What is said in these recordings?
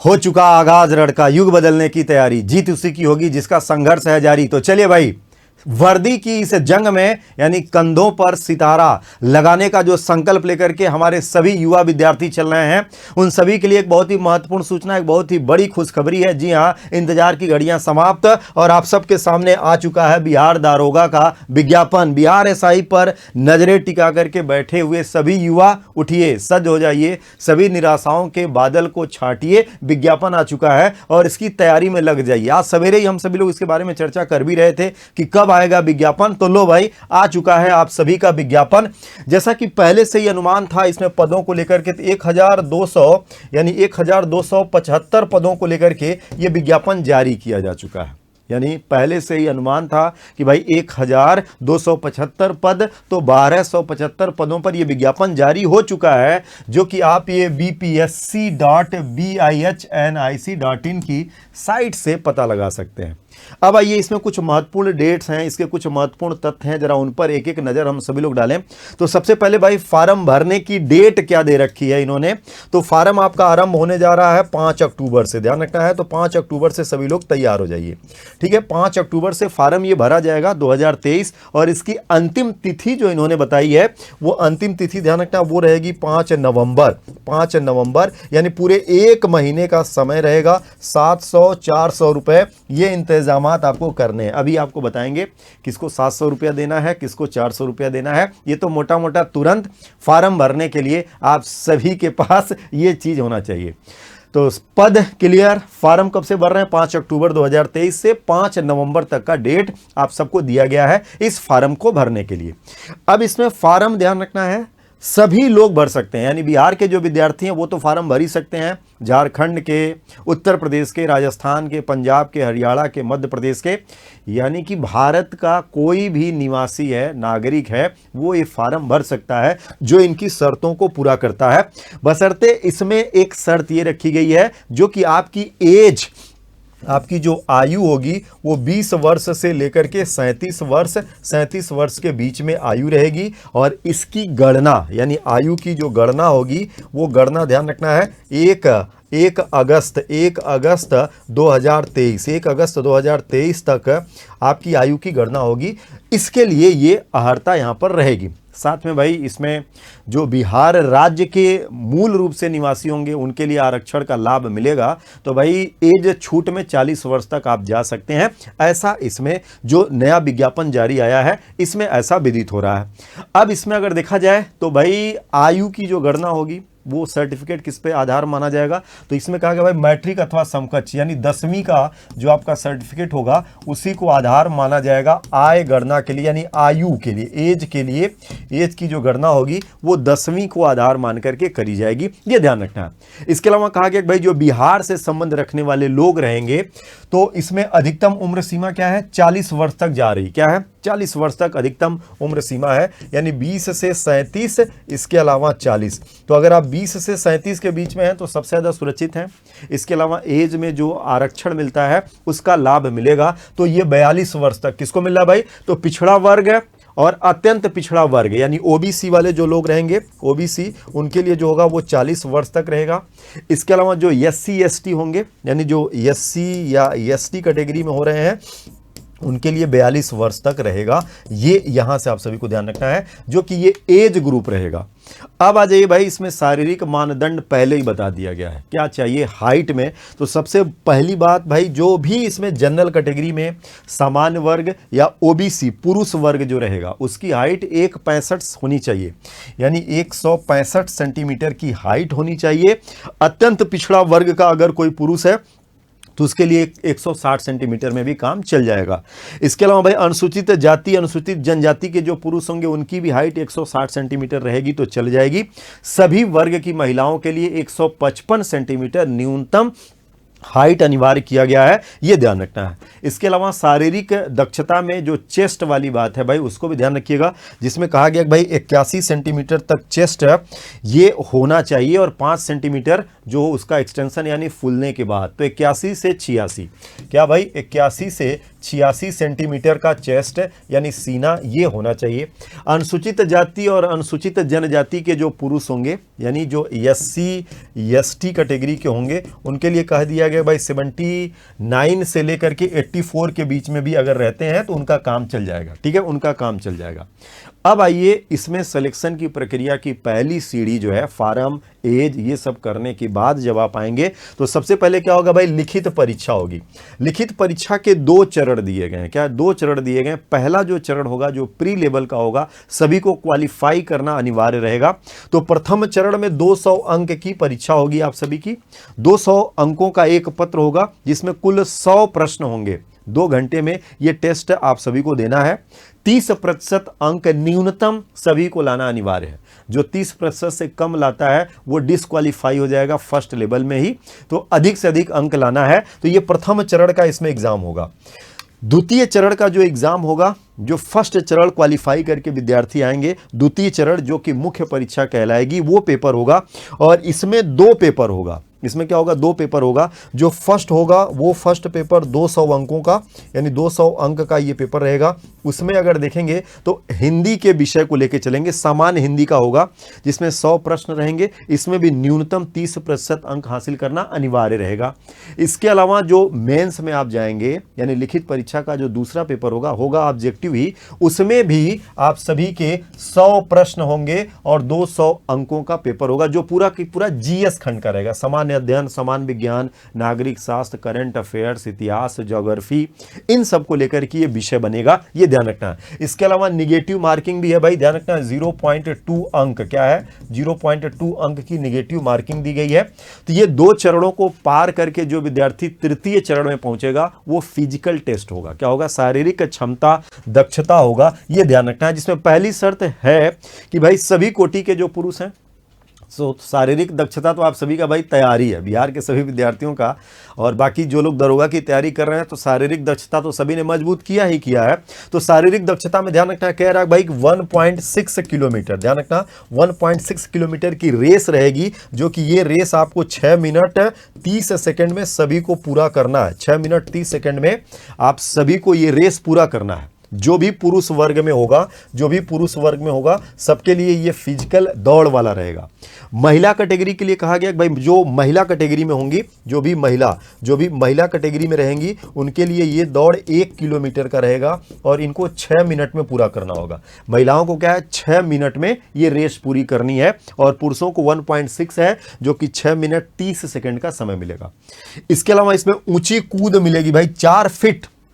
हो चुका आगाज रणका, युग बदलने की तैयारी, जीत उसी की होगी जिसका संघर्ष है जारी। तो चलिए भाई, वर्दी की इस जंग में यानी कंधों पर सितारा लगाने का जो संकल्प लेकर के हमारे सभी युवा विद्यार्थी चल रहे हैं, उन सभी के लिए एक बहुत ही महत्वपूर्ण सूचना, एक बहुत ही बड़ी खुशखबरी है। जी हां, इंतजार की घड़ियां समाप्त और आप सबके सामने आ चुका है बिहार दारोगा का विज्ञापन। बिहार एसआई पर नजरें टिका करके बैठे हुए सभी युवा उठिए, सज हो जाइए, सभी निराशाओं के बादल को छाटिए। विज्ञापन आ चुका है और इसकी तैयारी में लग जाइए। आज सवेरे ही हम सभी लोग इसके बारे में चर्चा कर भी रहे थे कि कब आएगा विज्ञापन। तो लो भाई, आ चुका है आप सभी का विज्ञापन। जैसा कि पहले से ही अनुमान था इसमें पदों को लेकर के 1200 यानी 1275 पदों को लेकर के यह विज्ञापन जारी किया जा चुका है। यानी पहले से ही अनुमान था कि भाई 1275 पद, तो 1275 पदों पर यह विज्ञापन जारी हो चुका है, जो कि आप ये bpsc.bihnic.in की साइट से पता लगा सकते हैं। अब आइए, इसमें कुछ महत्वपूर्ण डेट्स हैं, इसके कुछ महत्वपूर्ण तथ्य हैं, जरा उन पर एक एक नज़र हम सभी लोग डालें। तो सबसे पहले भाई, फार्म भरने की डेट क्या दे रखी है इन्होंने। तो फार्म आपका आरंभ होने जा रहा है 5 अक्टूबर से, ध्यान रखना है। तो 5 अक्टूबर से सभी लोग तैयार हो जाइए, ठीक है। 5 अक्टूबर से फार्म ये भरा जाएगा 2023, और इसकी अंतिम तिथि जो इन्होंने बताई है, वो अंतिम तिथि ध्यान रखना वो रहेगी 5 नवंबर। 5 नवंबर यानी पूरे एक महीने का समय रहेगा। 700-400 रुपए ये इंतजामात आपको करने हैं। अभी आपको बताएंगे किसको 700 रुपया देना है, किसको 400 रुपया देना है। ये तो मोटा मोटा तुरंत फार्म भरने के लिए आप सभी के पास ये चीज होना चाहिए। तो पद क्लियर, फार्म कब से भर रहे हैं? 5 अक्टूबर 2023 से 5 नवंबर तक का डेट आप सबको दिया गया है इस फार्म को भरने के लिए। अब इसमें फार्म ध्यान रखना है सभी लोग भर सकते हैं, यानी बिहार के जो विद्यार्थी हैं वो तो फार्म भर ही सकते हैं। झारखंड के, उत्तर प्रदेश के, राजस्थान के, पंजाब के, हरियाणा के, मध्य प्रदेश के, यानी कि भारत का कोई भी निवासी है, नागरिक है, वो ये फार्म भर सकता है जो इनकी शर्तों को पूरा करता है। बशर्ते इसमें एक शर्त ये रखी गई है, जो कि आपकी एज, आपकी जो आयु होगी वो 20 वर्ष से लेकर के 37 वर्ष के बीच में आयु रहेगी। और इसकी गणना यानी आयु की जो गणना होगी वो गणना ध्यान रखना है 1 अगस्त 2023 तक आपकी आयु की गणना होगी। इसके लिए ये अहर्ता यहाँ पर रहेगी। साथ में भाई, इसमें जो बिहार राज्य के मूल रूप से निवासी होंगे उनके लिए आरक्षण का लाभ मिलेगा। तो भाई एज छूट में 40 वर्ष तक आप जा सकते हैं, ऐसा इसमें जो नया विज्ञापन जारी आया है इसमें ऐसा विदित हो रहा है। अब इसमें अगर देखा जाए तो भाई आयु की जो गणना होगी वो सर्टिफिकेट किस पे आधार माना जाएगा। तो इसमें कहा गया भाई मैट्रिक अथवा समकक्ष यानी 10वीं का जो आपका सर्टिफिकेट होगा उसी को आधार माना जाएगा आय गणना के लिए, यानी आयु के लिए, एज के लिए। एज की जो गणना होगी वो 10वीं को आधार मान करके करी जाएगी, ये ध्यान रखना है। इसके अलावा कहा गया भाई जो बिहार से संबंध रखने वाले लोग रहेंगे तो इसमें अधिकतम उम्र सीमा क्या है? 40 वर्ष तक जा रही, क्या है? 40 वर्ष तक अधिकतम उम्र सीमा है, यानी 20 से 37, इसके अलावा 40। तो अगर आप 20 से 37 के बीच में हैं तो सबसे ज़्यादा सुरक्षित हैं। इसके अलावा एज में जो आरक्षण मिलता है उसका लाभ मिलेगा। तो ये 42 वर्ष तक किसको मिल रहा है भाई? तो पिछड़ा वर्ग है और अत्यंत पिछड़ा वर्ग यानी ओबीसी वाले जो लोग रहेंगे, ओबीसी, उनके लिए जो होगा वो 40 वर्ष तक रहेगा। इसके अलावा जो एससी एसटी होंगे, यानी जो एससी या एसटी कैटेगरी में हो रहे हैं, उनके लिए 42 वर्ष तक रहेगा। ये यहां से आप सभी को ध्यान रखना है, जो कि ये एज ग्रुप रहेगा। अब आ जाइए भाई, इसमें शारीरिक मानदंड पहले ही बता दिया गया है। क्या चाहिए हाइट में? तो सबसे पहली बात भाई, जो भी इसमें जनरल कैटेगरी में सामान्य वर्ग या ओबीसी पुरुष वर्ग जो रहेगा उसकी हाइट 1.65 होनी चाहिए, यानी 165 सेंटीमीटर की हाइट होनी चाहिए। अत्यंत पिछड़ा वर्ग का अगर कोई पुरुष है तो उसके लिए 160 सेंटीमीटर में भी काम चल जाएगा। इसके अलावा भाई अनुसूचित जाति, अनुसूचित जनजाति के जो पुरुष होंगे उनकी भी हाइट 160 सेंटीमीटर रहेगी तो चल जाएगी। सभी वर्ग की महिलाओं के लिए 155 सेंटीमीटर न्यूनतम हाइट अनिवार्य किया गया है, ये ध्यान रखना है। इसके अलावा शारीरिक दक्षता में जो चेस्ट वाली बात है भाई उसको भी ध्यान रखिएगा, जिसमें कहा गया कि भाई 81 सेंटीमीटर तक चेस्ट ये होना चाहिए और 5 सेंटीमीटर जो उसका एक्सटेंशन यानी फूलने के बाद। तो 81 से 86, क्या भाई 81 से 86 सेंटीमीटर का चेस्ट यानी सीना ये होना चाहिए। अनुसूचित जाति और अनुसूचित जनजाति के जो पुरुष होंगे यानी जो SC ST कैटेगरी के होंगे उनके लिए कह दिया गया भाई 79 से लेकर के 84 के बीच में भी अगर रहते हैं तो उनका काम चल जाएगा, ठीक है, उनका काम चल जाएगा। अब आइए इसमें सिलेक्शन की प्रक्रिया की पहली सीढ़ी जो है फार्म, एज, ये सब करने के बाद जब आप आएंगे तो सबसे पहले क्या होगा भाई, लिखित परीक्षा होगी। लिखित परीक्षा के 2 चरण दिए गए हैं। क्या 2 चरण दिए गए हैं? पहला जो चरण होगा जो प्री लेवल का होगा, सभी को क्वालिफाई करना अनिवार्य रहेगा। तो प्रथम चरण में 200 अंक की परीक्षा होगी आप सभी की। 200 अंकों का एक पत्र होगा जिसमें कुल 100 प्रश्न होंगे। 2 घंटे में ये टेस्ट आप सभी को देना है। 30% अंक न्यूनतम सभी को लाना अनिवार्य है। जो 30% से कम लाता है वो डिस्क्वालीफाई हो जाएगा फर्स्ट लेवल में ही। तो अधिक से अधिक अंक लाना है। तो ये प्रथम चरण का इसमें एग्जाम होगा। द्वितीय चरण का जो एग्जाम होगा, जो फर्स्ट चरण क्वालिफाई करके विद्यार्थी आएंगे, द्वितीय चरण जो कि मुख्य परीक्षा कहलाएगी वो पेपर होगा। और इसमें 2 पेपर होगा। इसमें क्या होगा, 2 पेपर होगा। जो फर्स्ट होगा वो फर्स्ट पेपर 200 अंकों का यानी 200 अंक का ये पेपर रहेगा। उसमें अगर देखेंगे तो हिंदी के विषय को लेकर चलेंगे, सामान्य हिंदी का होगा जिसमें 100 प्रश्न रहेंगे। इसमें भी न्यूनतम 30% अंक हासिल करना अनिवार्य रहेगा। इसके अलावा जो मेंस में आप जाएंगे यानी लिखित परीक्षा का जो दूसरा पेपर होगा ऑब्जेक्टिव ही, उसमें भी आप सभी के 100 प्रश्न होंगे और 200 अंकों का पेपर होगा जो पूरा की पूरा GS खंड का रहेगा। सामान्य अध्ययन, सामान्य विज्ञान, नागरिक शास्त्र, करंट अफेयर्स, इतिहास, ज्योग्राफी, इन सब को लेकर के ये विषय बनेगा, ये ध्यान रखना है। इसके अलावा निगेटिव मार्किंग भी है भाई, ध्यान रखना है। 0.2 अंक क्या है, 0.2 अंक की निगेटिव मार्किंग दी गई है। तो ये 2 चरणों को पार करके जो विद्यार्थी तृतीय चरण में पहुंचेगा वो फिजिकल टेस्ट होगा। क्या होगा, शारीरिक क्षमता, दक्षता होगा, ये ध्यान रखना है। जिसमें पहली शर्त है कि भाई सभी कोटि के जो पुरुष हैं, शारीरिक दक्षता तो आप सभी का भाई तैयारी है, बिहार के सभी विद्यार्थियों का। और बाकी जो लोग दरोगा की तैयारी कर रहे हैं तो शारीरिक दक्षता तो सभी ने मजबूत किया ही किया है। तो शारीरिक दक्षता में ध्यान रखना है, कह रहा है भाई 1.6 किलोमीटर, ध्यान रखना 1.6 किलोमीटर की रेस रहेगी, जो कि ये रेस आपको 6 मिनट 30 सेकंड में सभी को पूरा करना है। 6 मिनट 30 सेकंड में आप सभी को ये रेस पूरा करना है। जो भी पुरुष वर्ग में होगा सबके लिए ये फिजिकल दौड़ वाला रहेगा। महिला कैटेगरी के लिए कहा गया कि भाई जो महिला कैटेगरी में होंगी, जो भी महिला कैटेगरी में रहेंगी उनके लिए ये दौड़ 1 किलोमीटर का रहेगा और इनको 6 मिनट में पूरा करना होगा। महिलाओं को क्या है, 6 मिनट में ये रेस पूरी करनी है और पुरुषों को 1.6 है जो कि 6 मिनट 30 सेकंड का समय मिलेगा। इसके अलावा इसमें ऊंची कूद मिलेगी भाई,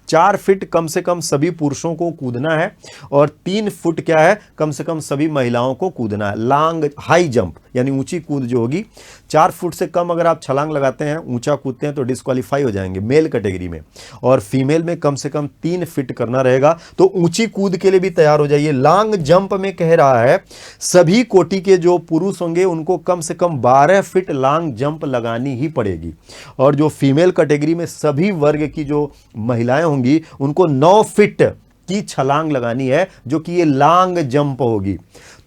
4 फीट कम से कम सभी पुरुषों को कूदना है और 3 फुट क्या है, कम से कम सभी महिलाओं को कूदना है। लॉन्ग हाई जंप यानी ऊंची कूद जो होगी, 4 फुट से कम अगर आप छलांग लगाते हैं, ऊंचा कूदते हैं तो डिस्क्वालीफाई हो जाएंगे मेल कैटेगरी में। और फीमेल में कम से कम 3 फीट करना रहेगा। तो ऊंची कूद के लिए भी तैयार हो जाइए। लॉन्ग जंप में कह रहा है सभी कोटि के जो पुरुष होंगे उनको कम से कम 12 फीट लॉन्ग जंप लगानी ही पड़ेगी। और जो फीमेल कैटेगरी में सभी वर्ग की जो महिलाएं होंगी उनको 9 फीट की छलांग लगानी है, जो कि ये लॉन्ग जंप होगी।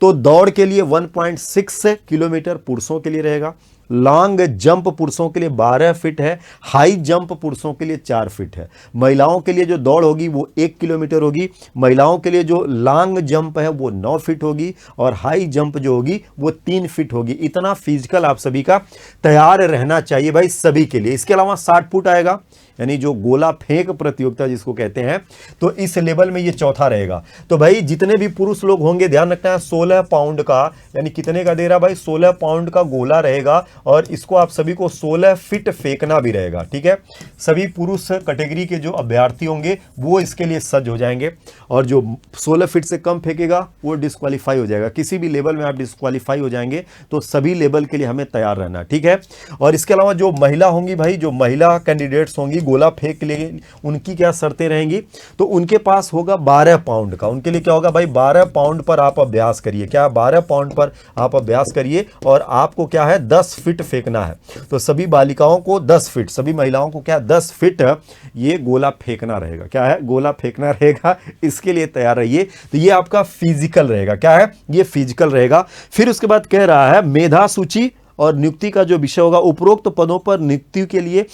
तो दौड़ के लिए 1.6 किलोमीटर पुरुषों के लिए रहेगा, लॉन्ग जंप पुरुषों के लिए 12 फीट है, हाई जंप पुरुषों के लिए 4 फीट है। महिलाओं के लिए जो दौड़ होगी वो 1 किलोमीटर होगी। महिलाओं के लिए जो लॉन्ग जंप है वो 9 फीट होगी और हाई जंप जो होगी वो 3 फीट होगी। इतना फिजिकल आप सभी का तैयार रहना चाहिए भाई सभी के लिए। इसके अलावा 60 फुट आएगा यानी जो गोला फेंक प्रतियोगिता जिसको कहते हैं, तो इस लेवल में ये चौथा रहेगा। तो भाई जितने भी पुरुष लोग होंगे ध्यान रखना है 16 पाउंड का यानी कितने का दे रहा भाई, 16 पाउंड का गोला रहेगा और इसको आप सभी को 16 फीट फेंकना भी रहेगा। ठीक है, सभी पुरुष कैटेगरी के जो अभ्यर्थी होंगे वो इसके लिए सज्ज हो जाएंगे और जो 16 फीट से कम फेंकेगा वो डिस्क्वालीफाई हो जाएगा। किसी भी लेवल में आप डिस्क्वालीफाई हो जाएंगे, तो सभी लेवल के लिए हमें तैयार रहना। ठीक है, और इसके अलावा जो महिला होंगी भाई, जो महिला कैंडिडेट्स होंगी गोला फेंक के लिए, उनकी क्या शर्तें रहेंगी, तो उनके पास होगा 12 पाउंड का। उनके लिए क्या होगा भाई, 12 पाउंड पर आप अभ्यास करिए। क्या 12 पाउंड पर आप अभ्यास करिए और आपको क्या है 10 फीट फेंकना है। तो सभी बालिकाओं को 10 फीट, सभी महिलाओं को क्या 10 फीट ये गोला फेंकना रहेगा। क्या है, गोला फेंकना रहेगा, इसके लिए तैयार रहिए। तो ये आपका फिजिकल रहेगा। क्या है, ये फिजिकल रहेगा। फिर उसके बाद कह रहा है मेधा सूची और नियुक्ति का जो विषय होगा, उपरोक्त पदों पर नियुक्ति के लिए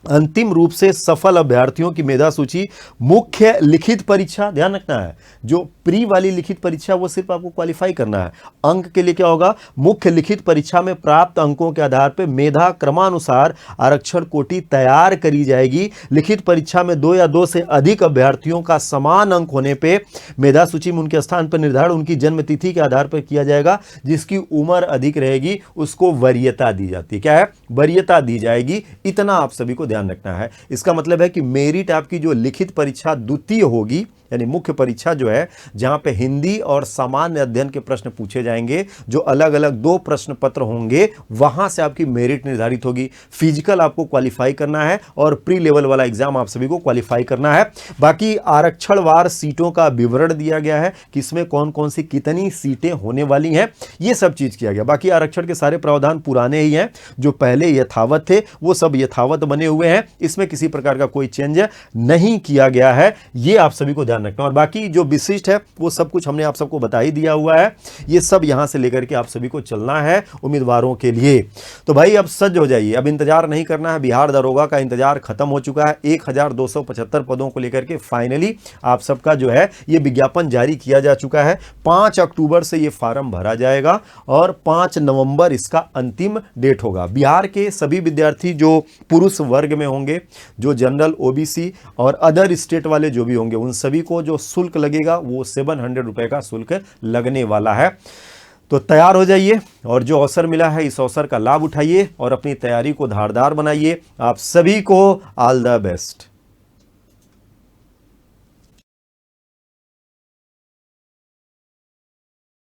अंतिम रूप से सफल अभ्यर्थियों की मेधा सूची। मुख्य लिखित परीक्षा, ध्यान रखना है, जो प्री वाली लिखित परीक्षा वो सिर्फ आपको क्वालिफाई करना है। अंक के लिए क्या होगा, मुख्य लिखित परीक्षा में प्राप्त अंकों के आधार पर मेधा क्रमानुसार आरक्षण कोटि तैयार करी जाएगी। लिखित परीक्षा में 2 या 2 से अधिक अभ्यर्थियों का समान अंक होने पे मेधा सूची में उनके स्थान पर निर्धारण उनकी जन्म तिथि के आधार पर किया जाएगा। जिसकी उम्र अधिक रहेगी उसको वरीयता दी जाती है। क्या है, वरीयता दी जाएगी। इतना आप सभी को ध्यान रखना है। इसका मतलब है कि मेरिट आपकी जो लिखित परीक्षा द्वितीय होगी, यानी मुख्य परीक्षा जो है, जहां पे हिंदी और सामान्य अध्ययन के प्रश्न पूछे जाएंगे, जो अलग अलग 2 प्रश्न पत्र होंगे, वहां से आपकी मेरिट निर्धारित होगी। फिजिकल आपको क्वालिफाई करना है और प्री लेवल वाला एग्जाम आप सभी को क्वालिफाई करना है। बाकी आरक्षणवार सीटों का विवरण दिया गया है कि इसमें कौन कौन सी कितनी सीटें होने वाली हैं, ये सब चीज किया गया। बाकी आरक्षण के सारे प्रावधान पुराने ही हैं, जो पहले यथावत थे वो सब यथावत बने हुए हैं। इसमें किसी प्रकार का कोई चेंज नहीं किया गया है, ये आप सभी को ध्यान रखना। और बाकी जो विशिष्ट है वो सब कुछ हमने आप सबको बता ही दिया हुआ है। ये सब यहां से लेकर के आप सभी को चलना है उम्मीदवारों के लिए। तो भाई अब सज्ज हो जाइए, अब इंतजार नहीं करना है। बिहार दरोगा का इंतजार खत्म हो चुका है। 1275 पदों को लेकर के फाइनली आप सबका जो है ये विज्ञापन जारी किया जा चुका है। 5 अक्टूबर से ये फॉर्म भरा जाएगा और 5 नवंबर इसका अंतिम डेट होगा। बिहार के सभी विद्यार्थी जो पुरुष वर्ग में होंगे, जो जनरल, ओबीसी और अदर स्टेट वाले जो भी होंगे, उन सभी को जो शुल्क लगेगा वो 700 रुपए का शुल्क लगने वाला है। तो तैयार हो जाइए और जो अवसर मिला है इस अवसर का लाभ उठाइए और अपनी तैयारी को धारदार बनाइए। आप सभी को ऑल द बेस्ट।